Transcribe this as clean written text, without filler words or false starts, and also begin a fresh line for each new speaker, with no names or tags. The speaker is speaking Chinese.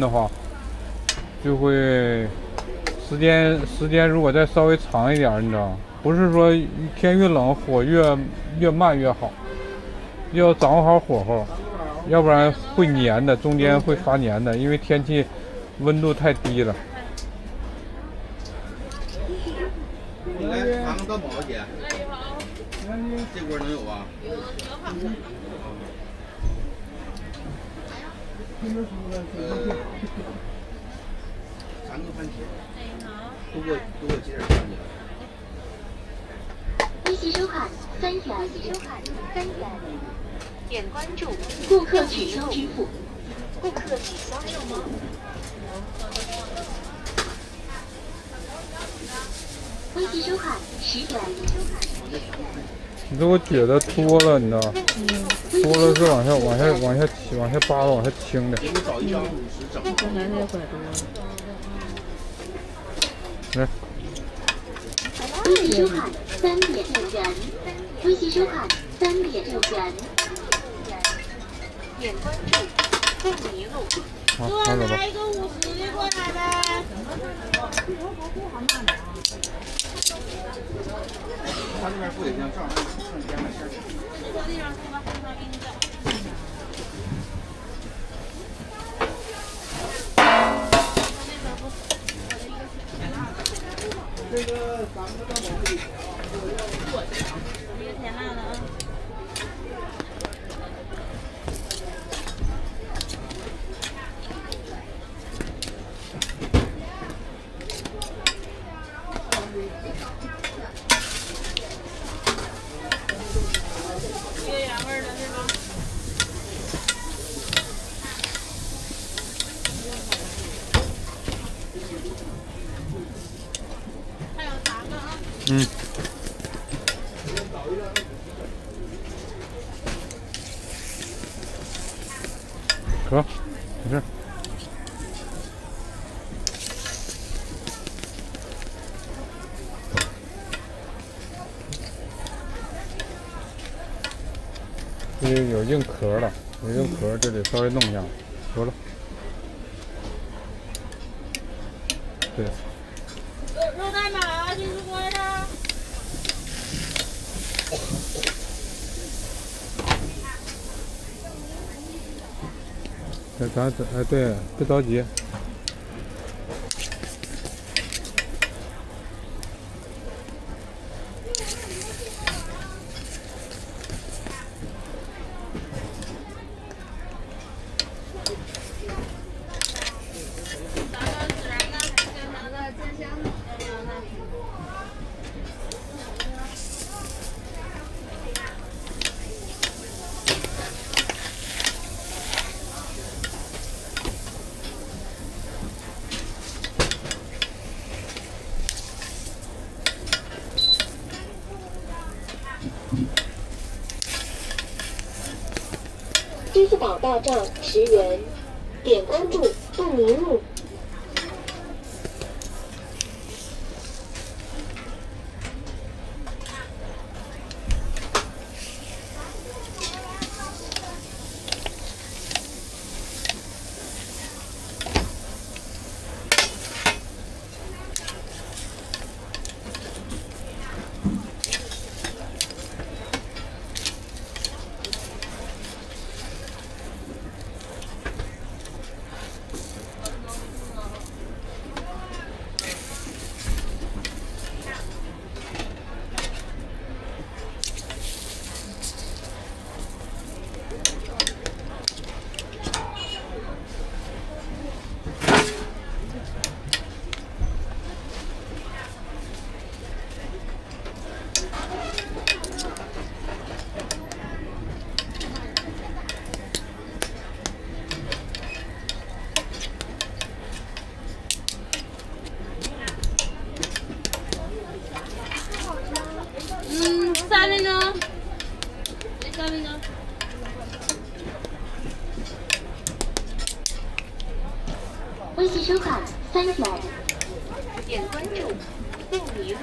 的话，就会时间如果再稍微长一点，你知道吗？不是说天越冷火越慢越好，要掌握好火候，要不然会粘的，中间会发粘的，因为天气温度太低了。
你来尝个蛋堡，姐。这锅能有吧？有。3个番茄。多给我接点番茄。
微信收款3元，点关注，顾客取消支付，顾客取消支付。微信收款10元。
你这我觉得多了，你知道吗？多了是往下扒拉，往下清的。
给你找一张50整。
来。
微信收款3.6元，微信收款3.6元。点关注，凤梨路。
好，拿走吧。
来一个50的过来呗。
他这边不也行，正好剩2买馅儿。
这个地方是吧？我给你找。
这个3个蛋堡里，
一个甜辣的啊。一个原味的是吗？还有3个啊。
嗯。可，没事。这有硬壳了，有硬壳，这得稍微弄一下。得了。对。
肉蛋堡金丝锅的。
对，别着急。
支付宝到账10元，点关注，凤梨路。
3分钟。3分钟。
微信收款3元，点关注，凤梨路。